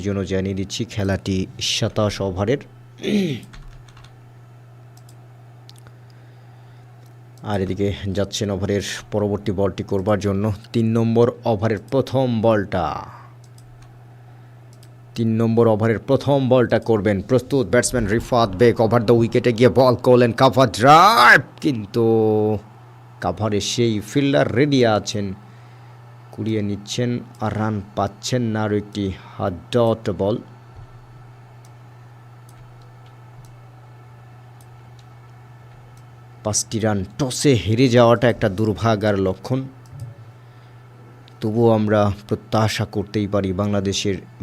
জন্য জানিয়ে দিচ্ছি খেলাটি 27 ওভারের। আর এদিকে যাচ্ছেন ওভারের পরবর্তী বলটি করবার জন্য 3 নম্বর ওভারের প্রথম বলটা। 3 নম্বর ওভারের প্রথম বলটা করবেন। প্রস্তুত batsman Rifat beg. Over the উইকেটে গিয়ে বল করলেন, কাভার ড্রাইভ, কিন্তু কাভারে সেই ফিল্ডার রেডি আছেন, কুড়িয়ে নিচ্ছেন আর রান পাচ্ছেন না। আরও একটি ডট বল। পাঁচটি রান টসে হেরে যাওয়াটা একটা দুর্ভাগ্যের লক্ষণ। তবুও আমরা প্রত্যাশা করতেই পারি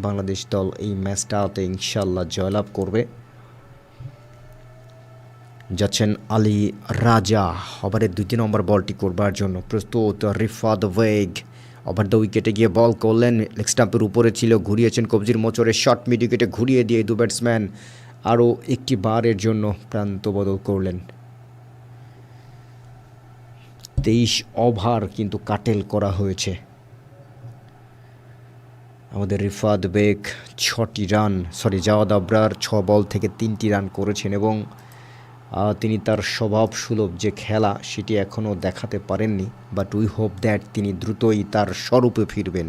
বাংলাদেশ দল এই ম্যাচটাতে ইনশাল্লাহ জয়লাভ করবে। যাচ্ছেন আলী রাজা ওভারের 2 নম্বর বলটি করবার জন্য। প্রস্তুত রিফাত বেগ। ওভার দ্য উইকেটে গিয়ে বল করলেন, লেগ স্টাম্পের উপরে ছিল, ঘুরিয়েছেন কবজির মোচরে, শর্ট মিড উইকেটে ঘুরিয়ে দিয়ে 2 ব্যাটসম্যান আরও একটি বারের জন্য প্রান্ত বদল করলেন। 23 ওভার কিন্তু কাটেল করা হয়েছে। আমাদের রিফাত বেগ 6টি রান, জাওয়াদ আবরার 6 বল থেকে 3টি রান করেছেন এবং তিনি তার স্বভাবসুলভ যে খেলা সেটি এখনও দেখাতে পারেননি, বাট উই হোপ দ্যাট তিনি দ্রুতই তার স্বরূপে ফিরবেন।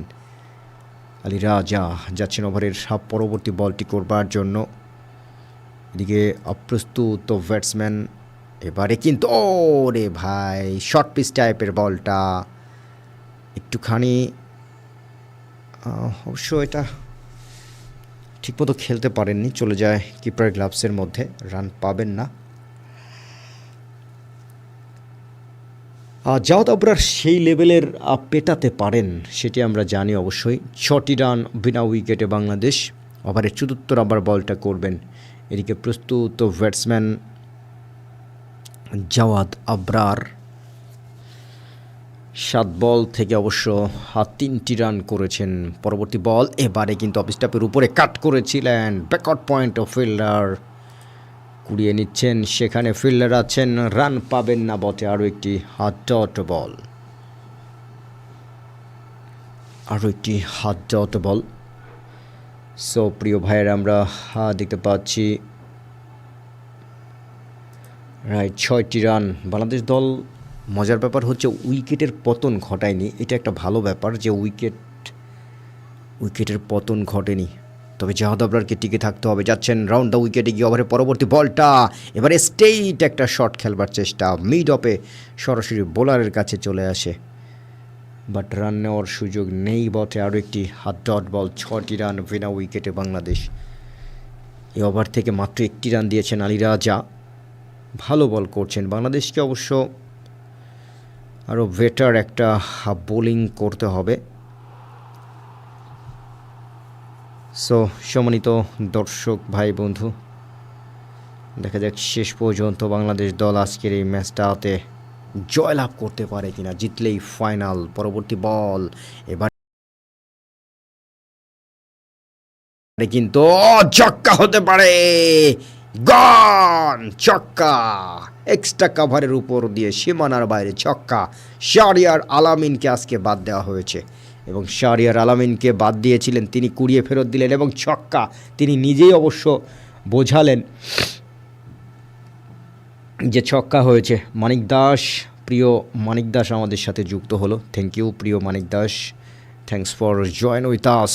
আলী রাজা যাচ্ছেন ওভারের পরবর্তী বলটি করবার জন্য। এদিকে অপ্রস্তুত ব্যাটসম্যান। এবারে কিন্তু রে ভাই, শর্ট পিচ টাইপের বলটা একটুখানি অবশ্য এটা ঠিকমতো খেলতে পারেননি, চলে যায় কিপার গ্লাভসের মধ্যে, রান পাবেন না। জাওয়াদ আবরার সেই লেভেলের পেটাতে পারেন সেটি আমরা জানি অবশ্যই। 6টি রান বিনা উইকেটে বাংলাদেশ। ওভারে 74 নম্বর বলটা করবেন। এদিকে প্রস্তুত ব্যাটসম্যান জাওয়াদ আবরার 7 বল থেকে অবশ্য 3টি রান করেছেন। পরবর্তী বল এবারে কিন্তু অফ স্টাম্পের উপরে কাট করেছিলেন, ব্যাকআউট পয়েন্ট অফ ফিল্ডার কুড়িয়ে নিচ্ছেন, সেখানে ফিল্ডার আছেন, রান পাবেন না বটে। আরও একটি dot ball, dot ball. So প্রিয় ভাইয়ের, আমরা দেখতে পাচ্ছি রাইট 6টি রান বাংলাদেশ দল। মজার ব্যাপার হচ্ছে উইকেটের পতন ঘটায়নি, এটা একটা ভালো ব্যাপার যে উইকেটের পতন ঘটেনি। তবে জাওয়াদ আবরারকে টিকে থাকতে হবে। যাচ্ছেন রাউন্ড দ্য উইকেটে গিয়ে ওভারে পরবর্তী বলটা। এবারে স্ট্রেইট একটা শট খেলবার চেষ্টা, মিড অফে সরাসরি বোলারের কাছে চলে আসে, বাট রান নেওয়ার সুযোগ নেই বটে। আরও একটি ডট বল। 6টি রান বিনা উইকেটে বাংলাদেশ। এই ওভার থেকে মাত্র 1টি রান দিয়েছেন আলী রাজা। ভালো বল করছেন। বাংলাদেশকে অবশ্য আরও বেটার একটা বোলিং করতে হবে। সো সম্মানিত দর্শক ভাই বন্ধু, দেখা যাক শেষ পর্যন্ত বাংলাদেশ দল আজকের এই ম্যাচটাতে জয়লাভ করতে পারে কিনা, জিতলেই ফাইনাল। পরবর্তী বল এবার কিন্তু ছক্কা হতে পারে, গন ছক্কা, এক্সট্রা কাভারের উপর দিয়ে সীমানার বাইরে ছক্কা। শাহরিয়ার আলামিনকে আজকে বাদ দেওয়া হয়েছে এবং শাহরিয়ার আলামিনকে বাদ দিয়েছিলেন, তিনি কুড়িয়ে ফেরত দিলেন এবং ছক্কা তিনি নিজেই অবশ্য বোঝালেন যে ছক্কা হয়েছে। মানিক দাস, প্রিয় মানিক দাস আমাদের সাথে যুক্ত হলো। থ্যাংক ইউ প্রিয় Manik Das, thanks for join with us.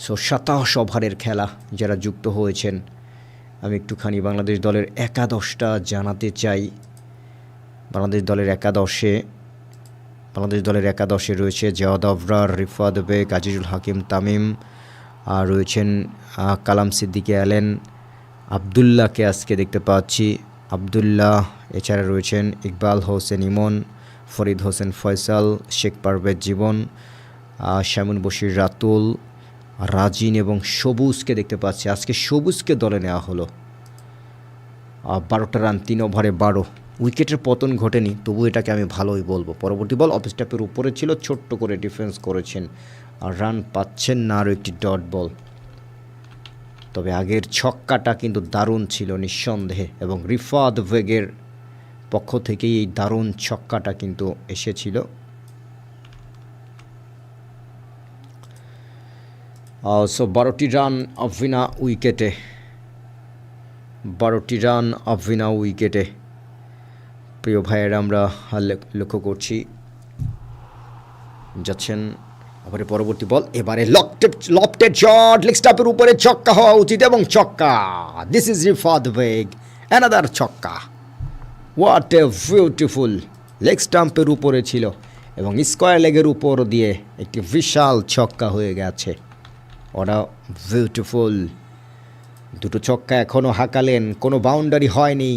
So 27 ওভারের খেলা যারা যুক্ত হয়েছেন, আমি একটুখানি বাংলাদেশ দলের একাদশটা জানাতে চাই। বাংলাদেশ দলের একাদশে রয়েছে জাওয়াদ আবরার, রিফাত বেগ, আজিজুল হাকিম তামিম, আর রয়েছেন কালাম সিদ্দিকী অ্যালেন, আবদুল্লাহকে আজকে দেখতে পাচ্ছি, আবদুল্লাহ। এছাড়া রয়েছেন ইকবাল হোসেন ইমন, ফরিদ হোসেন ফয়সাল, শেখ পারভেজ জীবন, শামুন বশির রাতুল, রাজিন এবং সবুজকে দেখতে পাচ্ছি। আজকে সবুজকে দলে নেওয়া হলো। 12টা রান 3 ওভারে 12। উইকেটের পতন ঘটেনি, তবু এটাকে আমি ভালোই বলবো। পরবর্তী বল অফ স্টাম্পের উপরে ছিল, ছোট্ট করে ডিফেন্স করেছেন আর রান পাচ্ছেন না। আরও একটি ডট বল। তবে আগের ছক্কাটা কিন্তু দারুণ ছিল নিঃসন্দেহে, এবং রিফাত বেগের পক্ষ থেকেই এই দারুণ ছক্কাটা কিন্তু এসেছিল। সো 12টি রান বিনা উইকেটে, 12টি রান বিনা উইকেটে প্রিয় ভাইয়েরা আমরা লক্ষ্য করছি। যাচ্ছেন ওভারে পরবর্তী বল, এবারে লফটেড শট, লেগ স্টাম্পের উপরে ছক্কা হওয়া উচিত এবং ছক্কা। This is Rifat beg, another ছক্কা। হোয়াট এ বিউটিফুল, লেগ স্টাম্পের উপরে ছিল এবং স্কোয়ার লেগের উপর দিয়ে একটি বিশাল ছক্কা হয়ে গেছে। ওটা বিউটিফুল, দুটো ছক্কা এখনও হাঁকালেন, কোনো বাউন্ডারি হয়নি।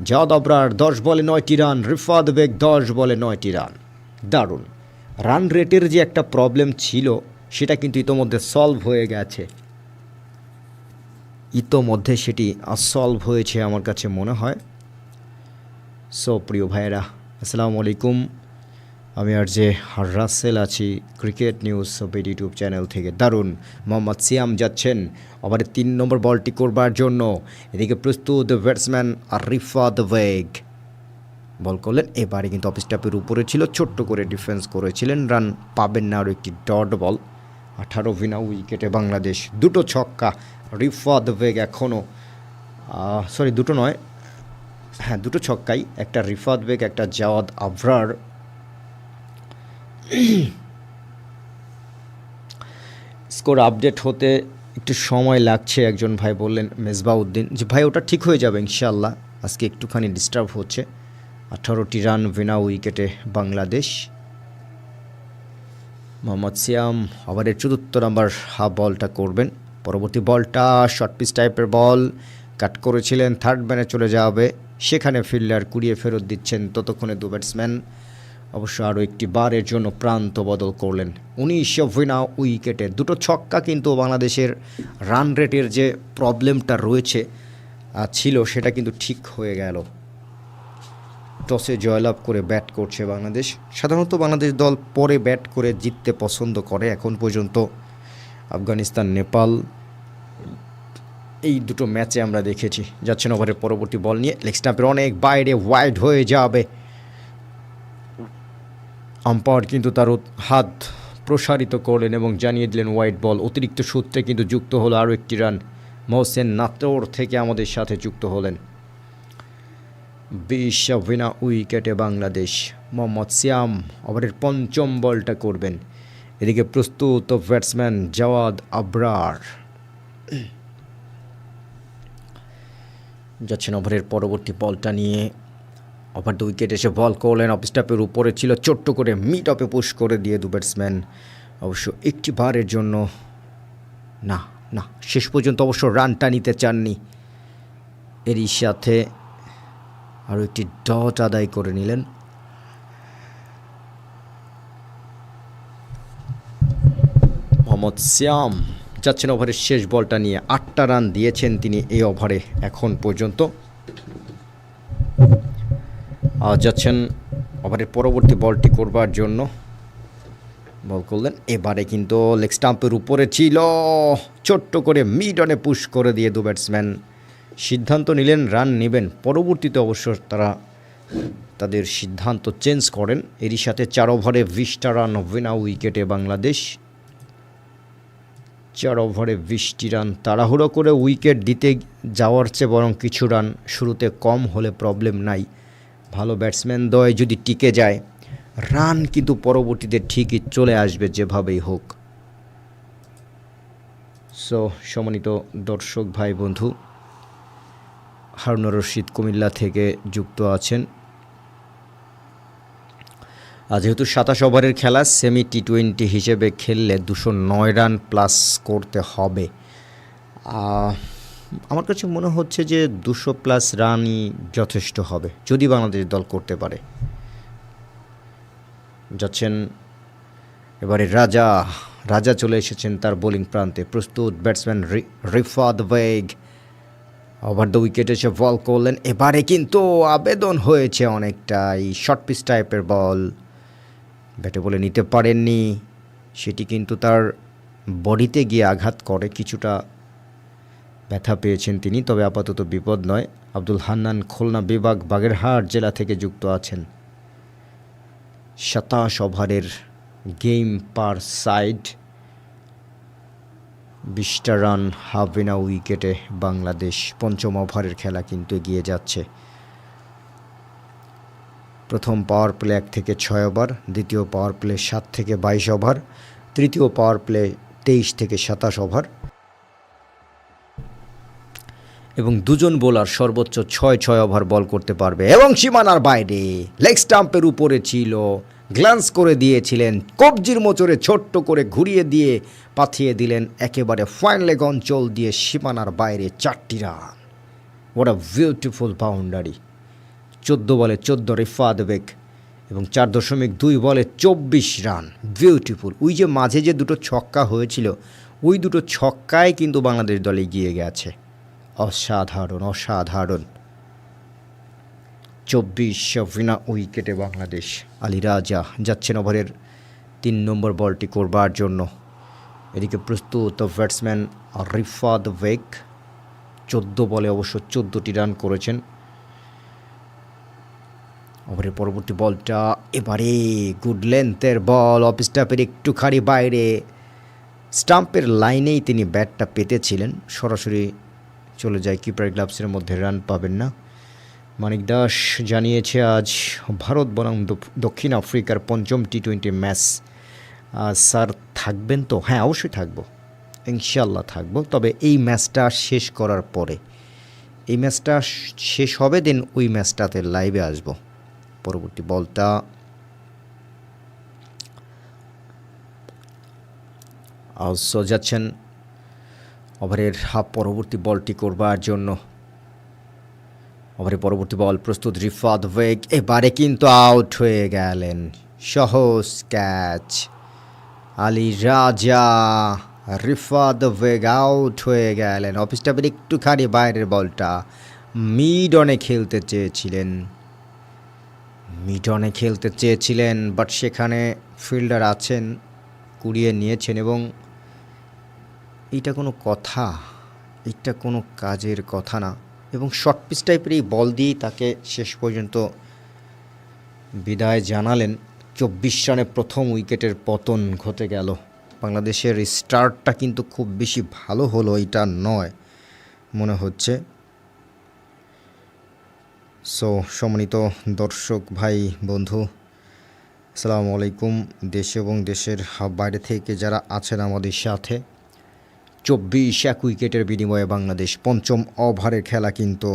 জাওয়াদ আবরার 10 বলে 9টি রান, রিফাত বেগ 10 বলে 9টি রান। দারুণ, রান রেটের যে একটা প্রবলেম ছিল সেটা কিন্তু ইতোমধ্যে সলভ হয়ে গেছে, ইতোমধ্যে সেটি সলভ হয়েছে আমার কাছে মনে হয়। সো প্রিয় ভাইয়েরা, আসসালামু আলাইকুম, আমি আর যে রাসেল আছি ক্রিকেট নিউজ সবের ইউটিউব চ্যানেল থেকে। দারুণ, মোহাম্মদ সিয়াম যাচ্ছেন ওভারে 3 নম্বর বলটি করবার জন্য। এদিকে প্রস্তুত ব্যাটসম্যান রিফাত বেগ, বল করলেন, এবারে কিন্তু অফ স্টাম্পের উপরে ছিল, ছোট্ট করে ডিফেন্স করেছিলেন, রান পাবেন না। আরও একটি ডট বল, 18 বিনা উইকেটে বাংলাদেশ। দুটো ছক্কা রিফাত বেগ এখনও, সরি দুটো নয়, হ্যাঁ দুটো ছক্কাই, একটা রিফাত বেগ একটা জাওয়াদ আবরার। স্কোর আপডেট হতে একটু সময় লাগছে, একজন ভাই বললেন মেজবাউদ্দিন, যে ভাই ওটা ঠিক হয়ে যাবে ইনশাল্লাহ, আজকে একটুখানি ডিস্টার্ব হচ্ছে। 18টি রান বিনা উইকেটে বাংলাদেশ। মোহাম্মদ সিয়াম ওভারের চতুর্থ নম্বর হাফ বলটা করবেন। পরবর্তী বলটা শর্ট পিচ টাইপের বল, কাট করেছিলেন, থার্ড ম্যানে চলে যাবে, সেখানে ফিল্ডার কুড়িয়ে ফেরত দিচ্ছেন। ততক্ষণে দু ব্যাটসম্যান অবশ্য আরও একটি বারের জন্য প্রান্ত বদল করলেন। 19 বিনা উইকেটে দুটো ছক্কা কিন্তু বাংলাদেশের রান রেটের যে প্রবলেমটা রয়েছে ছিল সেটা কিন্তু ঠিক হয়ে গেল। টসে জয়লাভ করে ব্যাট করছে বাংলাদেশ। সাধারণত বাংলাদেশ দল পরে ব্যাট করে জিততে পছন্দ করে। এখন পর্যন্ত আফগানিস্তান, নেপাল এই দুটো ম্যাচে আমরা দেখেছি। যাচ্ছেন ওভারের পরবর্তী বল নিয়ে, লেগ স্টাম্পের অনেক বাইরে, ওয়াইড হয়ে যাবে। আম্পায়ার কিন্তু তার হাত প্রসারিত করলেন এবং জানিয়ে দিলেন ওয়াইড বল। অতিরিক্ত সূত্রে কিন্তু যুক্ত হলো আরও একটি রান, মোহসেন নাতোর থেকে আমাদের সাথে যুক্ত হলেন। 20 বিনা উইকেটে বাংলাদেশ। মোহাম্মদ সিয়াম ওভারের 5ম বলটা করবেন। এদিকে প্রস্তুত ব্যাটসম্যান জাওয়াদ আবরার। যাচ্ছেন ওভারের পরবর্তী বলটা নিয়ে, ওভার 2 উইকেট এসে বল করলেন, অফ স্টাম্পের উপরে ছিল, ছোট্ট করে মিড অফে পুশ করে দিয়ে দু ব্যাটসম্যান অবশ্য একটি বারের জন্য না না শেষ পর্যন্ত অবশ্য রানটা নিতে চাননি। এরই সাথে আরও একটি ডট আদায় করে নিলেন। মোহাম্মদ সিয়াম যাচ্ছেন ওভারের শেষ বলটা নিয়ে। 8টা রান দিয়েছেন তিনি এই ওভারে এখন পর্যন্ত। যাচ্ছেন ওভারের পরবর্তী বলটি করবার জন্য, বল করলেন, এবারে কিন্তু লেগ স্টাম্পের উপরে ছিল, ছোট্ট করে মিড অনে পুশ করে দিয়ে দু ব্যাটসম্যান সিদ্ধান্ত নিলেন রান নেবেন। পরবর্তীতে অবশ্য তারা তাদের সিদ্ধান্ত চেঞ্জ করেন। এরই সাথে 4 ওভারে 20টা রান বিনা উইকেটে বাংলাদেশ। 4 ওভারে 20টি রান, তাড়াহুড়ো করে উইকেট দিতে যাওয়ার চেয়ে বরং কিছু রান শুরুতে কম হলে প্রবলেম নাই। ভালো ব্যাটসম্যান দ্বয় যদি টিকে যায়, রান কিন্তু পরবর্তীতে ঠিকই চলে আসবে যেভাবেই হোক। সো সম্মানিত দর্শক ভাই বন্ধু, হারুনুর রশিদ কুমিল্লা থেকে যুক্ত আছেন। যেহেতু 27 ওভারের খেলা, সেমি টি20 হিসেবে খেললে 209 রান প্লাস করতে হবে। আমার কাছে মনে হচ্ছে যে 200 প্লাস রানই যথেষ্ট হবে যদি বাংলাদেশ দল করতে পারে। যাচ্ছেন এবারে রাজা চলে এসেছেন তার বোলিং প্রান্তে। প্রস্তুত ব্যাটসম্যান রিফাত বেগ, ওভার 2 উইকেট এসে বল করলেন, এবারে কিন্তু আবেদন হয়েছে অনেকটাই, শর্ট পিচ টাইপের বল, ব্যাটে বলে নিতে পারেননি, সেটি কিন্তু তার বডিতে গিয়ে আঘাত করে, কিছুটা ব্যথা পেয়েছেন তিনি, তবে আপাতত বিপদ নয়। আব্দুল হান্নান খুলনা বিভাগ বাগেরহাট জেলা থেকে যুক্ত আছেন। 27 ওভারের গেম পার সাইড, 20টা রান হাফ বিনা উইকেটে বাংলাদেশ। পঞ্চম ওভারের খেলা কিন্তু এগিয়ে যাচ্ছে। প্রথম পাওয়ার প্লে 1 থেকে 6 ওভার, দ্বিতীয় পাওয়ার প্লে 7 থেকে 22 ওভার, তৃতীয় পাওয়ার প্লে 23 থেকে 27 ওভার এবং দুজন বোলার সর্বোচ্চ 6 ওভার বল করতে পারবে। এবং সীমানার বাইরে লেগ স্টাম্পের উপরে ছিল, গ্ল্যান্স করে দিয়েছিলেন, কবজির মোচরে ছোট্ট করে ঘুরিয়ে দিয়ে পাঠিয়ে দিলেন একেবারে ফাইন লেগ অঞ্চল দিয়ে সীমানার বাইরে 4টি run. What a beautiful boundary. 14 বলে 14 রিফাত বেগ এবং 4.2 বলে 24 রান। বিউটিফুল। ওই যে মাঝে যে দুটো ছক্কা হয়েছিল, ওই দুটো ছক্কায় কিন্তু বাংলাদেশ দল এগিয়ে গেছে। অসাধারণ অসাধারণ। 24 বিনা উইকেটে বাংলাদেশ। আলী রাজা যাচ্ছেন ওভারের 3 নম্বর বলটি করবার জন্য। এদিকে প্রস্তুত ব্যাটসম্যান রিফাত বেগ। 14 বলে অবশ্য 14টি রান করেছেন। ওভারের পরবর্তী বলটা এবারে গুড লেন্থের বল, অফ স্টাম্পের একটুখানি বাইরে, স্টাম্পের লাইনেই তিনি ব্যাটটা পেতেছিলেন, সরাসরি চলে যায় কিপার গ্লাভসের মধ্যে, রান পাবেন না। মানিক দাস জানিয়েছে আজ ভারত বনাম দক্ষিণ আফ্রিকার 5ম টি-20 ম্যাচ। স্যার থাকবেন তো? হ্যাঁ, অবশ্যই থাকবো, ইনশাল্লাহ থাকবো। তবে এই ম্যাচটা শেষ করার পরে, এই ম্যাচটা শেষ হবে, দেন ওই ম্যাচটাতে লাইভে আসবো। পরবর্তী বলটা যাচ্ছেন ওভারের পরবর্তী বলটি করবার জন্য। ওভারের পরবর্তী বল প্রস্তুত, রিফাত বেগ এবারে কিন্তু আউট হয়ে গেলেন। সহজ ক্যাচ। আলী রাজা, রিফাত বেগ আউট হয়ে গেলেন। অফ স্টাম্পের একটুখানি বাইরের বলটা মিড অনে খেলতে চেয়েছিলেন, বাট সেখানে ফিল্ডার আছেন, কুড়িয়ে নিয়েছেন। এবং এইটা কোনো কথা? এইটা কোনো কাজের কথা না। এবং শর্ট পিচ টাইপের এই বল দিয়েই তাকে শেষ পর্যন্ত বিদায় জানালেন। 24 রানে প্রথম উইকেটের পতন ঘটে গেল। বাংলাদেশের স্টার্টটা কিন্তু খুব বেশি ভালো হলো এটা নয় মনে হচ্ছে। সো সম্মানিত দর্শক ভাই বন্ধু, আসসালামু আলাইকুম। দেশে এবং দেশের বাইরে থেকে যারা আছেন আমাদের সাথে, 24 উইকেটের বিনিময়ে বাংলাদেশ 5ম ওভারের খেলা কিন্তু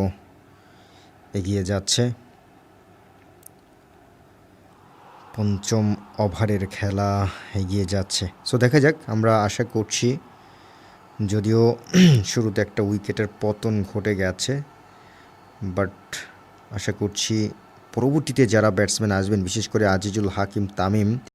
এগিয়ে যাচ্ছে। 5ম ওভারের খেলা এগিয়ে যাচ্ছে। সো দেখা যাক, আমরা আশা করছি, যদিও শুরুতে একটা উইকেটের পতন ঘটে গেছে, বাট আশা করছি পরবর্তীতে যারা ব্যাটসম্যান আসবেন, বিশেষ করে আজিজুল হাকিম তামিম,